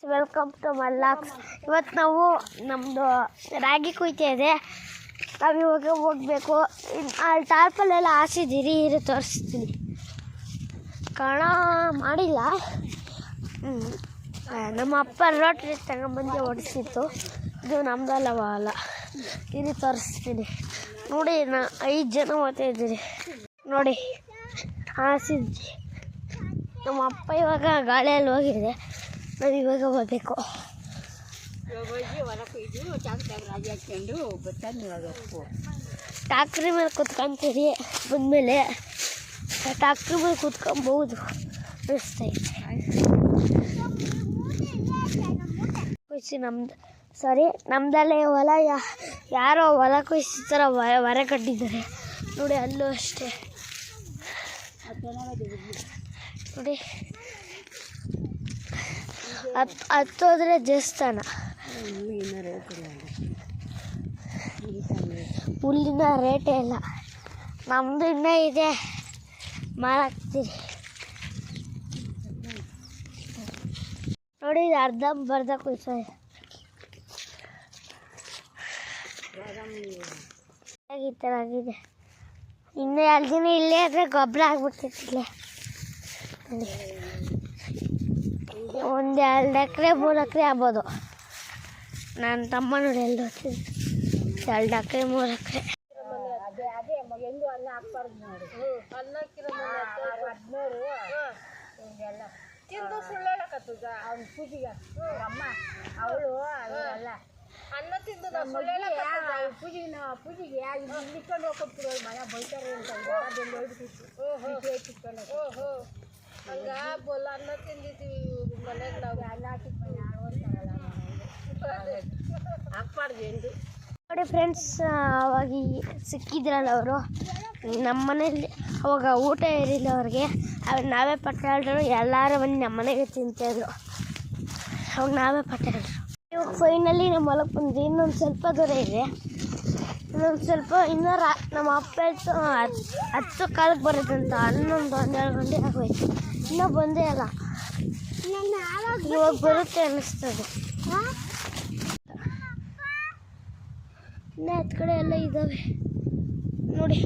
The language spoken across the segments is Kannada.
Welcome to ಮಲ್ಲಾಕ್ಸ್. ಇವತ್ತು ನಾವು ನಮ್ಮದು ರಾಗಿ ಕುಯ್ತಾ ಇದೆ. ನಾವು ಇವಾಗ ಹೋಗಬೇಕು. ಅಲ್ಲಿ ಟಾರ್ಪಲ್ಲೆಲ್ಲ ಹಾಸಿದ್ದೀರಿ, ಇರು ತೋರಿಸ್ತೀನಿ. ಕಾಣ ಮಾಡಿಲ್ಲ. ನಮ್ಮ ಅಪ್ಪ ರೋಟ್ರಿ ತಗೊಂಬಂದು ಹೊಡಿಸಿತ್ತು. ಇದು ನಮ್ಮದಲ್ಲ ಹೊಲ. ಇಲ್ಲಿ ತೋರಿಸ್ತೀನಿ ನೋಡಿ. 5 ಜನ ಓದ್ತಾ ಇದ್ದೀರಿ ನೋಡಿ. ಹಾಸಿದ್ರಿ. ನಮ್ಮ ಅಪ್ಪ ಇವಾಗ ಗಾಳಿಯಲ್ಲಿ ಹೋಗಿದೆ. ನಾವು ಇವಾಗ ಹೋಗ್ಬೇಕು. ಟ್ಯಾಕ್ಟ್ರಿ ಮೇಲೆ ಕುತ್ಕೊಂತೀರಿ. ಬಂದಮೇಲೆ ಟ್ಯಾಕ್ಟ್ರಿ ಮೇಲೆ ಕುತ್ಕೊಬೋದು ಅನಿಸ್ತೈತೆ. ನಮ್ದಲ್ಲೇ ಹೊಲ. ಯಾರೋ ಹೊಲ ಕೊಯ್ಸಿ ಥರ ಹೊರ ಕಟ್ಟಿದ್ದಾರೆ ನೋಡಿ. ಅಲ್ಲೂ ಅಷ್ಟೇ ನೋಡಿ. ಹತ್ತೋದ್ರೆ ದೇವಸ್ಥಾನ. ಹುಲ್ಲಿನ ರೇಟೇ ಇಲ್ಲ. ನಮ್ಮದು ಇನ್ನೂ ಇದೆ, ಮಾರಾಕ್ತೀರಿ ನೋಡಿ. ಇದು ಅರ್ಧ ಕುಯ್ತಾರೆ. ಈ ಥರ ಆಗಿದೆ. ಇನ್ನೂ 2 ದಿನ ಇಲ್ಲೇ ಆದರೆ ಗೊಬ್ಬರ ಆಗ್ಬಿಡ್ತೈತಿ. ಒಂದು 2 ಎಕರೆ 3 ಎಕರೆ ಆಗ್ಬೋದು. ನನ್ನ ತಮ್ಮ ನೋಡಿ ಎಲ್ಲಿ ಹೋಗ್ತಿದ್ದೆ. 2 ಎಕರೆ 3 ಎಕರೆ. ಅನ್ನ ತಿಂದು ಪೂಜೆಗೆ ಇಟ್ಕೊಂಡು ಹೋಗ್ಬಿಟ್ಟು ಮನೆ ಬೈತಾರೆ ಅಂತ ಹಂಗ ಬೋಲ ಅನ್ನ ತಿಂದಿದ್ದೀವಿ ಮನೆಗೆ. ನಾವು ಅನ್ನ ಹಾಕ್ಬಾರ್ದು ಎಂದು ನೋಡಿ ಫ್ರೆಂಡ್ಸ್. ಅವಾಗ ಸಿಕ್ಕಿದ್ರಲ್ಲ ಅವರು ನಮ್ಮ ಮನೇಲಿ. ಅವಾಗ ಊಟ ಇರಲಿಲ್ಲ ಅವ್ರಿಗೆ. ನಾವೇ ಪಟ್ಟ ಹೇಳಿದ್ರು. ಎಲ್ಲರೂ ಬಂದು ನಮ್ಮ ಮನೆಗೆ ತಿಂತಾಯಿದ್ರು. ಅವಾಗ ನಾವೇ ಪಟ್ಟ ಹೇಳಿದ್ರು. ಇವಾಗ ಫೈನಲಿ ನಮ್ಮ ಹೊಲಕ್ಕೆ ಬಂದ್ವಿ. ಇನ್ನೊಂದು ಸ್ವಲ್ಪ ದೂರ ಇದೆ. ಇನ್ನೂ ನಮ್ಮ ಅಪ್ಪ ಹೇಳ್ತು 10 ಕಾಲಕ್ಕೆ ಬರೋದಂತ. 11-12 ಗಂಟೆ ಆಗೋಯ್ತು. ಇನ್ನೂ ಬಂದೇ ಅಲ್ಲ. ಇವಾಗ ಬರುತ್ತೆ ಅನ್ನಿಸ್ತದೆ. ಇನ್ನೂ ಹತ್ತು ಕಡೆ ಎಲ್ಲ ಇದ್ದಾವೆ ನೋಡಿ.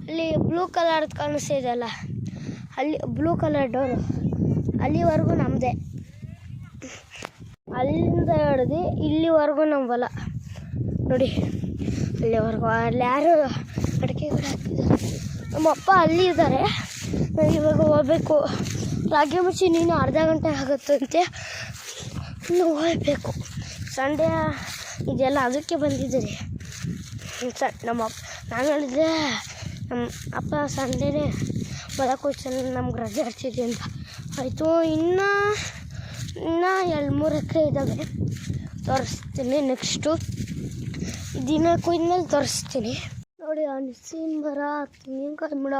ಅಲ್ಲಿ ಬ್ಲೂ ಕಲರ್ ಕಾಣಿಸ್ತಾ ಇದೆಯಲ್ಲ, ಅಲ್ಲಿ ಬ್ಲೂ ಕಲರ್ ಡೋರು. ಅಲ್ಲಿವರೆಗೂ ನಮ್ಮದೇ. ಅಲ್ಲಿಂದ ಹಿಡ್ದು ಇಲ್ಲಿವರೆಗೂ ನಮ್ಮ ಹೊಲ ನೋಡಿ. ಅಲ್ಲಿವರೆಗೂ. ಅಲ್ಲಿ ಯಾರು ಅಡಿಕೆ ಗಿಡ ಹಾಕ್ತಿದ್ದಾರೆ. ನಮ್ಮ ಅಪ್ಪ ಅಲ್ಲಿ ಇದ್ದಾರೆ. ನಾವು ಇವಾಗ ಹೋಗ್ಬೇಕು. ರಾಗಿ ಮುಚ್ಚಿ ನೀನು ಅರ್ಧ ಗಂಟೆ ಆಗುತ್ತಂತೆ. ಇನ್ನು ಹೋಗಬೇಕು. ಸಂಡೇ ಇದೆಲ್ಲ ಅದಕ್ಕೆ ಬಂದಿದ್ದೀರಿ. ನಮ್ಮ ಅಪ್ಪ ನಾನು ಹೇಳಿದ್ರೆ ನಮ್ಮ ಅಪ್ಪ ಸಂಡೇನೇ ಹೊಲ ಕೊಯ್ಸಲು ನಮ್ಗೆ ರಜೆ ಹಚ್ಚಿದ್ದೆ ಅಂತ. ಆಯಿತು. ಇನ್ನೂ 2-3 ಎಕರೆ ಇದ್ದಾವೆ. ತೋರಿಸ್ತೀನಿ ನೆಕ್ಸ್ಟು. ದಿನ ಕೊಯ್ದ್ಮೇಲೆ ತೋರಿಸ್ತೀನಿ ನೋಡಿ. ಹಣ್ಸಿನ ಮರ, ತೆಂಗಿನಕಾಯಿ ಮರ,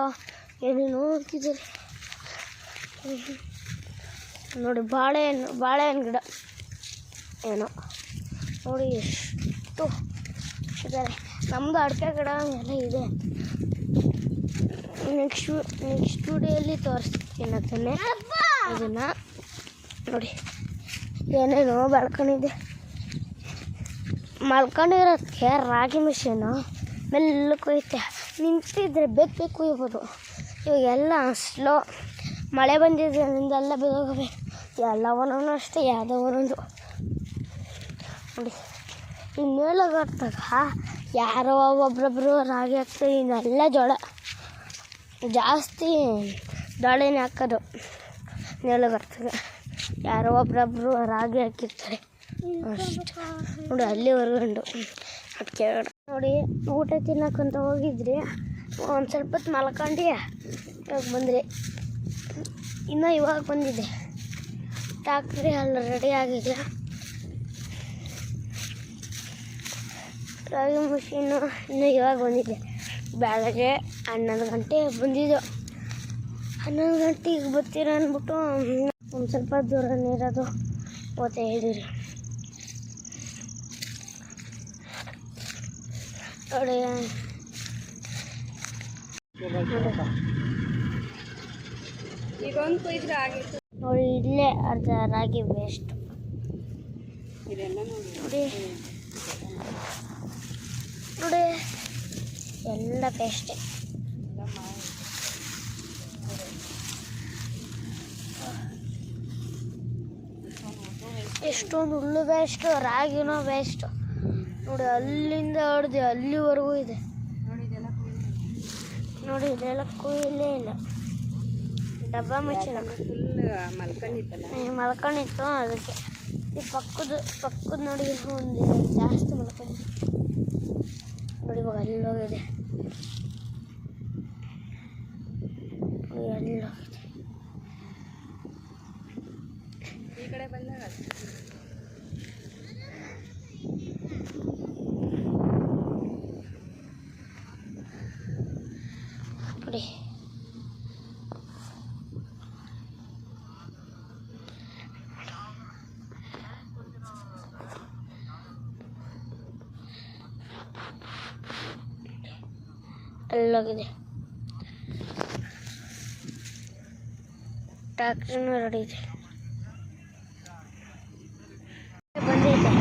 ಏನೇನೋ ಅಂತಿದ್ದಾರೆ ನೋಡಿ. ಬಾಳೆಹಣ್ಣು ಗಿಡ ಏನೋ ನೋಡಿ ಎಷ್ಟು ಇದ್ದಾರೆ. ನಮ್ಮದು ಅಡಿಕೆ ಗಿಡ ಎಲ್ಲ ಇದೆ. ನೆಕ್ಸ್ಟ್ ವಿಡಿಯೋಲಿ ತೋರಿಸ್ತೀನಿ ಅದನ್ನೇ. ಅದನ್ನು ನೋಡಿ ಏನೇನೋ ಮಲ್ಕೊಂಡಿರೋದಕ್ಕೆ ರಾಗಿ ಮಿಷಿನು ಮೆಲ್ಲಕ್ಕೆ ಹೋಯ್ತೆ. ನಿಂತಿದ್ರೆ ಬೇಕು ಕುಯ್ಬೋದು. ಇವಾಗೆಲ್ಲ ಸ್ಲೋ. ಮಳೆ ಬಂದಿದ್ದರಿಂದ ಎಲ್ಲ ಬೇಗವೆ ಎಲ್ಲ ಒಂದೊಂದು ಅಷ್ಟೇ. ಯಾವುದೋ ಒಂದೊಂದು ನೋಡಿ. ಇನ್ನೇಳಗಟ್ಟಾಗ ಯಾರೋ ಒಬ್ಬೊಬ್ಬರು ರಾಗಿ ಹಾಕ್ತಾರೆ. ಇನ್ನೆಲ್ಲ ಜೋಳ ಜಾಸ್ತಿ ಜೋಳನೇ ಹಾಕೋದು. ನೇಳಗಟ್ಟಾಗ ಯಾರೋ ಒಬ್ಬೊಬ್ಬರು ರಾಗಿ ಹಾಕಿರ್ತಾರೆ ಅಷ್ಟು ನೋಡಿ. ಅಲ್ಲಿವರೆಗೊಂಡು ಅದಕ್ಕೆ ನೋಡಿ. ಊಟ ತಿನ್ನಕ್ಕಂತ ಹೋಗಿದ್ರಿ. ಒಂದು ಸ್ವಲ್ಪ ಹೊತ್ತು ಮಲ್ಕೊಂಡು ಇವಾಗ ಬಂದ್ರಿ. ಇನ್ನೂ ಇವಾಗ ಬಂದಿದೆ. ಟ್ಯಾಕ್ಟ್ರಿ ಅಲ್ಲಿ ರೆಡಿ ಆಗಿದೆ. ರಾಗಿ ಮಿಷಿನ್ನು ಇನ್ನೂ ಇವಾಗ ಬಂದಿದೆ. ಬೆಳಗ್ಗೆ 11 ಗಂಟೆ ಬಂದಿದ್ದು. 11 ಗಂಟೆಗೆ ಬರ್ತೀರ ಅಂದ್ಬಿಟ್ಟು ಒಂದು ಸ್ವಲ್ಪ ದೂರ ನೀರೋದು ಓದ್ತಾ ಇದ್ದೀರಿ ನೋಡಿ. ಈಗ ಒಂದು ಕೊಯ್ದ್ರೆ ಆಗಿತ್ತು ನೋಡಿ. ಇಲ್ಲೇ ಅರ್ಧ ರಾಗಿ ವೇಸ್ಟ್. ಇದೆಲ್ಲ ನೋಡಿ ನೋಡಿ ನೋಡಿ ಎಲ್ಲ ಪೇಸ್ಟೆ. ಎಷ್ಟೊಂದು ಹುಲ್ಲು ವೇಸ್ಟು, ರಾಗಿನೋ ವೇಸ್ಟು ನೋಡಿ. ಅಲ್ಲಿಂದ ಹೊಡೆದು ಅಲ್ಲಿವರೆಗೂ ಇದೆ ನೋಡಿ. ಇದೆಲ್ಲ ಕೊಯ್ಲೇ ಇಲ್ಲ, ಡಬ್ಬ ಮುಚ್ಚಿಲ್ಲ, ಮಲ್ಕೊಂಡಿತ್ತು ಅದಕ್ಕೆ. ಈ ಪಕ್ಕದ ನೋಡಿ ಒಂದು ಜಾಸ್ತಿ ಮಲ್ಕೊಂಡಿತ್ತು ನೋಡಿ. ಇವಾಗ ಅಲ್ಲಿ ಹೋಗಿದೆ ನೋಡಿ, ಅಲ್ಲಿ ಹೋಗಿದೆ. ಈ ಕಡೆ ಬಂದಾಗ ನೋಡಿ ಅಲ್ಲೋಗಿದೆ. ಟ್ಯಾಕ್ಟ್ರಿನೂ ರೆಡಿ ಇದೆ, ಬಂದೈತೆ.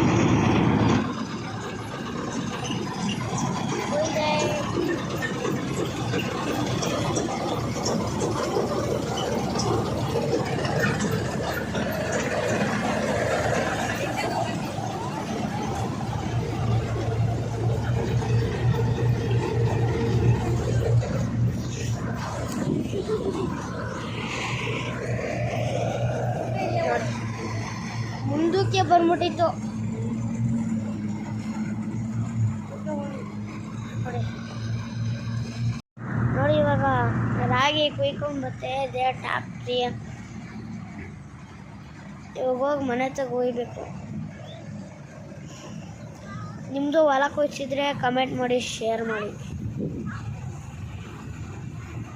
ಮುಂದಕ್ಕೆ ಬಂದ್ಬಿಟ್ಟಿತ್ತು ನೋಡಿ. ಇವಾಗ ರಾಗಿ ಕುಯ್ಕೊಂಡು ಬರ್ತಾಯಿದೆ ಟ್ಯಾಕ್ಟ್ರಿ. ಇವಾಗ ಹೋಗಿ ಮನೆ ತಗ ಒಯ್ಬೇಕು. ನಿಮ್ಮದು ಹೊಲ ಕೊಯ್ಸಿದ್ರೆ ಕಮೆಂಟ್ ಮಾಡಿ, ಶೇರ್ ಮಾಡಿ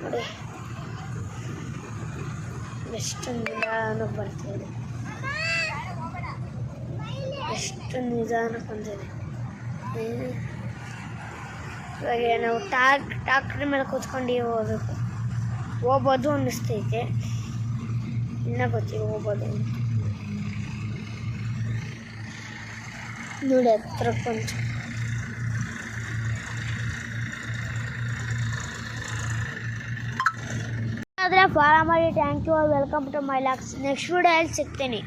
ನೋಡಿ. ಎಷ್ಟು ನಿಧಾನಕ್ಕೆ ಬರ್ತಾಯಿದೆ, ಎಷ್ಟು ನಿಧಾನಕ್ಕೆ ಬಂದಿದೆ. ಇವಾಗ ನಾವು ಟ್ಯಾಕ್ಟ್ರಿ ಮೇಲೆ ಕೂತ್ಕೊಂಡು ಹೋಗ್ಬೋದು ಅನ್ನಿಸ್ತೈತೆ. ಇನ್ನೂ ಗೊತ್ತಿಲ್ಲ ಹೋಗ್ಬೋದು ನೋಡಿ. ಹತ್ರಕ್ಕೆ ಬಂತು. ಆದರೆ ಫಾಲೋ ಮಾಡಿ. Thank you, welcome to my logs. Next ವಿಡಿಯೋಲ್ಲಿ ಸಿಗ್ತೀನಿ.